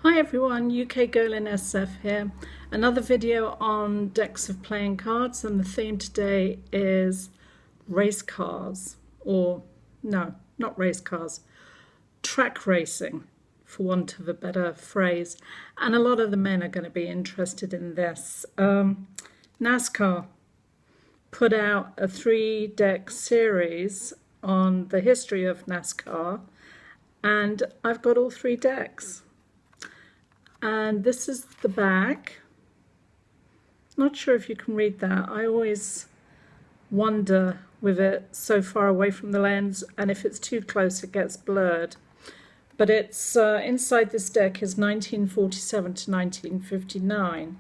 Hi everyone, ukgirlinsf here. Another video on decks of playing cards, and the theme today is race cars, or no, not race cars, track racing, for want of a better phrase. And a lot of the men are going to be interested in this. NASCAR put out a 3-deck series on the history of NASCAR, and I've got all 3 decks. And this is the back. Not sure if you can read that. I always wonder with it so far away from the lens, and if it's too close it gets blurred. But it's inside this deck is 1947 to 1959.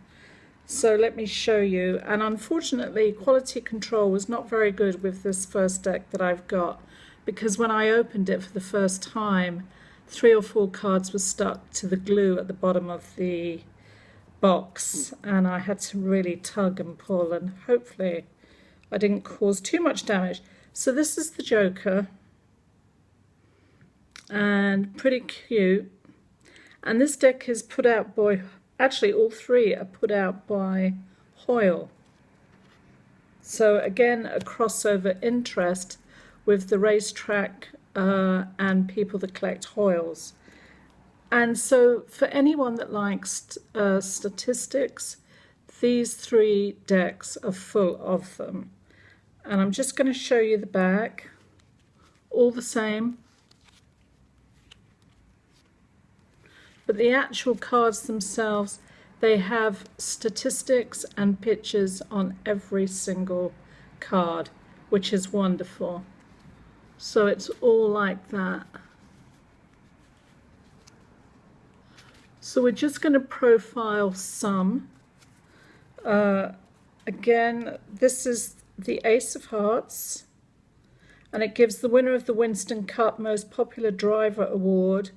So let me show you. And unfortunately, quality control was not very good with this first deck that I've got, because when I opened it for the first time, 3 or 4 cards were stuck to the glue at the bottom of the box, and I had to really tug and pull, and hopefully I didn't cause too much damage. So this is the Joker, and pretty cute. And this deck is put out by, actually all 3 are put out by Hoyle. So again, a crossover interest with the racetrack and people that collect Hoyles. And so for anyone that likes statistics, these 3 decks are full of them. And I'm just going to show you the back, all the same. But the actual cards themselves, they have statistics and pictures on every single card, which is wonderful. So it's all like that. So we're just going to profile some. Again, this is the Ace of Hearts, and it gives the winner of the Winston Cup Most Popular Driver Award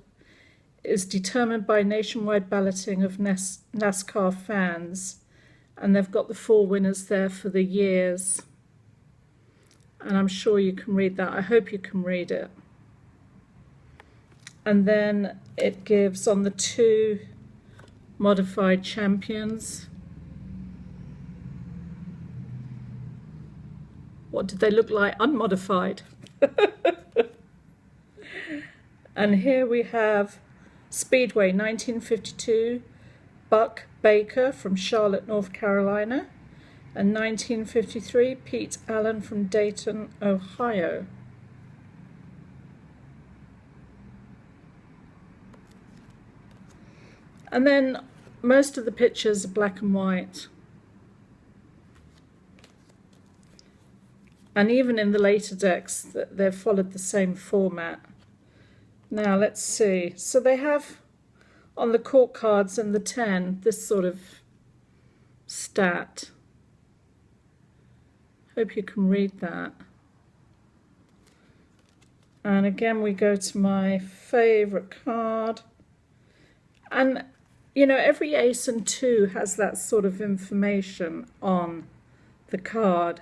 is determined by nationwide balloting of NASCAR fans, and they've got the 4 winners there for the years. And I'm sure you can read that. I hope you can read it. And then it gives on the 2 modified champions. What did they look like unmodified? And here we have Speedway 1952, Buck Baker from Charlotte, North Carolina. And 1953, Pete Allen from Dayton, Ohio. And then most of the pictures are black and white. And even in the later decks, they've followed the same format. Now let's see. So they have on the court cards and the 10 this sort of stat. Hope you can read that. And again, we go to my favorite card. And, you know, every ace and 2 has that sort of information on the card.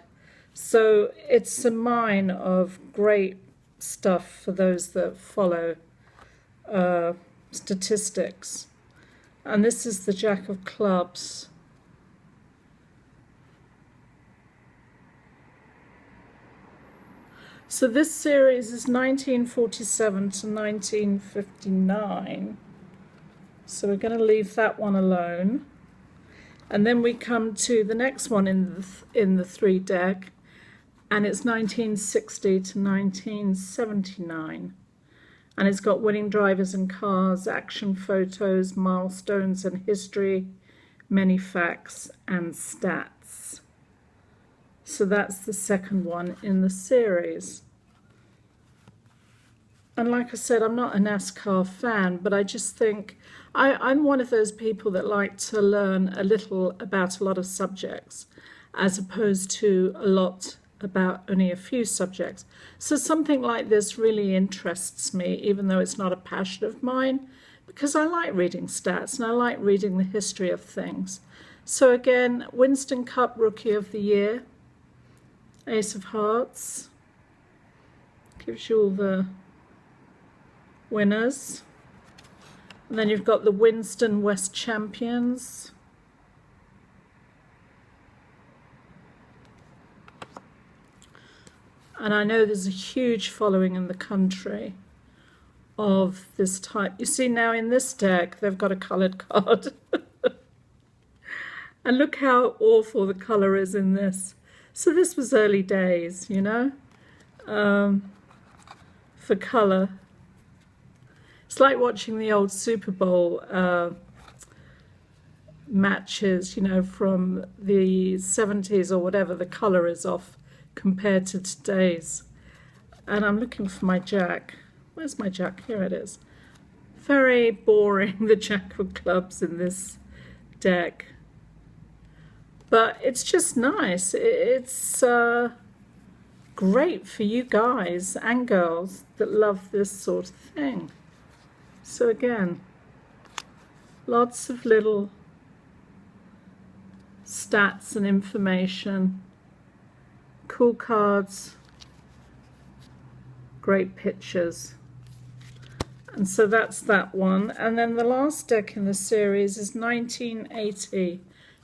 So it's a mine of great stuff for those that follow statistics. And this is the Jack of Clubs. So this series is 1947 to 1959. So we're going to leave that one alone. And then we come to the next one in the 3 deck, and it's 1960 to 1979. And it's got winning drivers and cars, action photos, milestones and history, many facts and stats. So that's the second one in the series. And like I said, I'm not a NASCAR fan, but I just think I'm one of those people that like to learn a little about a lot of subjects, as opposed to a lot about only a few subjects. So something like this really interests me, even though it's not a passion of mine, because I like reading stats and I like reading the history of things. So again, Winston Cup Rookie of the Year, Ace of Hearts, gives you all the winners. And then you've got the Winston West Champions. And I know there's a huge following in the country of this type. You see now in this deck, they've got a coloured card. And look how awful the colour is in this. So this was early days, you know, for colour. It's like watching the old Super Bowl matches, you know, from the 70s or whatever. The colour is off compared to today's. And I'm looking for my jack. Where's my jack? Here it is. Very boring, the jack of clubs in this deck. But it's just nice. It's great for you guys and girls that love this sort of thing. So again, lots of little stats and information, cool cards, great pictures. And so that's that one. And then the last deck in the series is 1980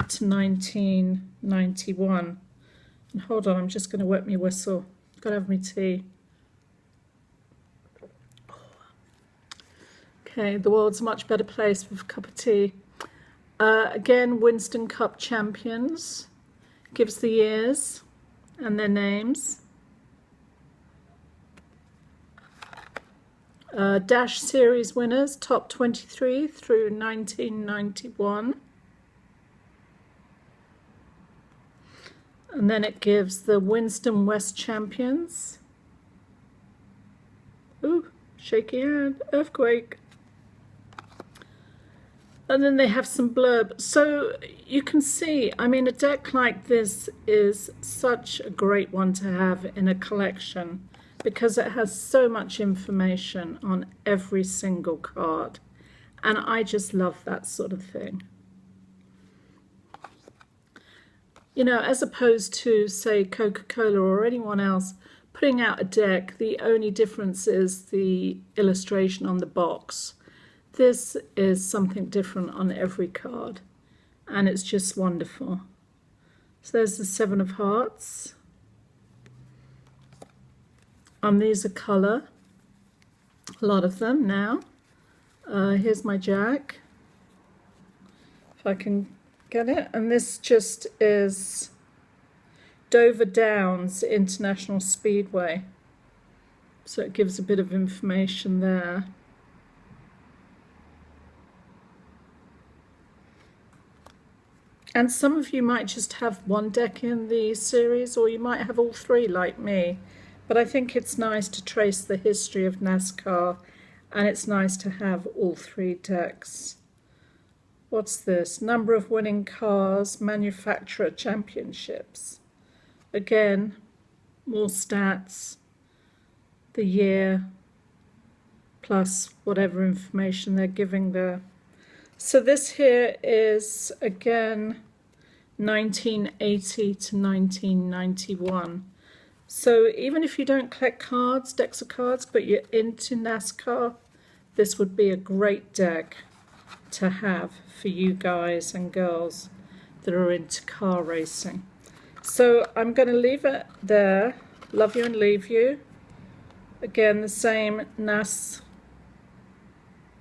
to 1991. And hold on, I'm just going to wet me whistle. Got to have me tea. Okay, the world's a much better place with a cup of tea. Again, Winston Cup champions. Gives the years and their names. Dash Series winners, top 23 through 1991. And then it gives the Winston West champions. Ooh, shaky hand, earthquake. And then they have some blurb. So you can see, I mean, a deck like this is such a great one to have in a collection because it has so much information on every single card. And I just love that sort of thing. You know, as opposed to, say, Coca-Cola or anyone else putting out a deck, the only difference is the illustration on the box. This is something different on every card, and it's just wonderful. So there's the Seven of Hearts. These are colour, a lot of them now. Here's my jack, if I can get it. And this just is Dover Downs International Speedway. So it gives a bit of information there. And some of you might just have one deck in the series, or you might have all three like me. But I think it's nice to trace the history of NASCAR, and it's nice to have all three decks. What's this? Number of winning cars, manufacturer championships. Again, more stats, the year, plus whatever information they're giving there. So this here is, again, 1980 to 1991. So even if you don't collect cards, decks of cards, but you're into NASCAR, this would be a great deck to have for you guys and girls that are into car racing. So I'm going to leave it there. Love you and leave you. Again, the same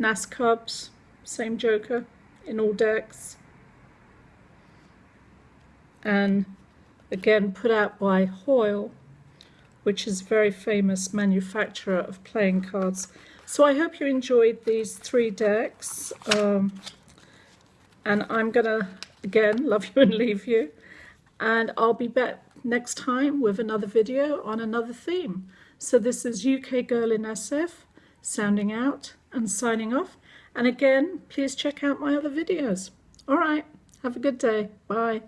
NASCARs, same joker in all decks. And again, put out by Hoyle, which is a very famous manufacturer of playing cards. So I hope you enjoyed these three decks. And I'm going to, again, love you and leave you. And I'll be back next time with another video on another theme. So this is ukgirlinsf, sounding out and signing off. And again, please check out my other videos. All right, have a good day. Bye.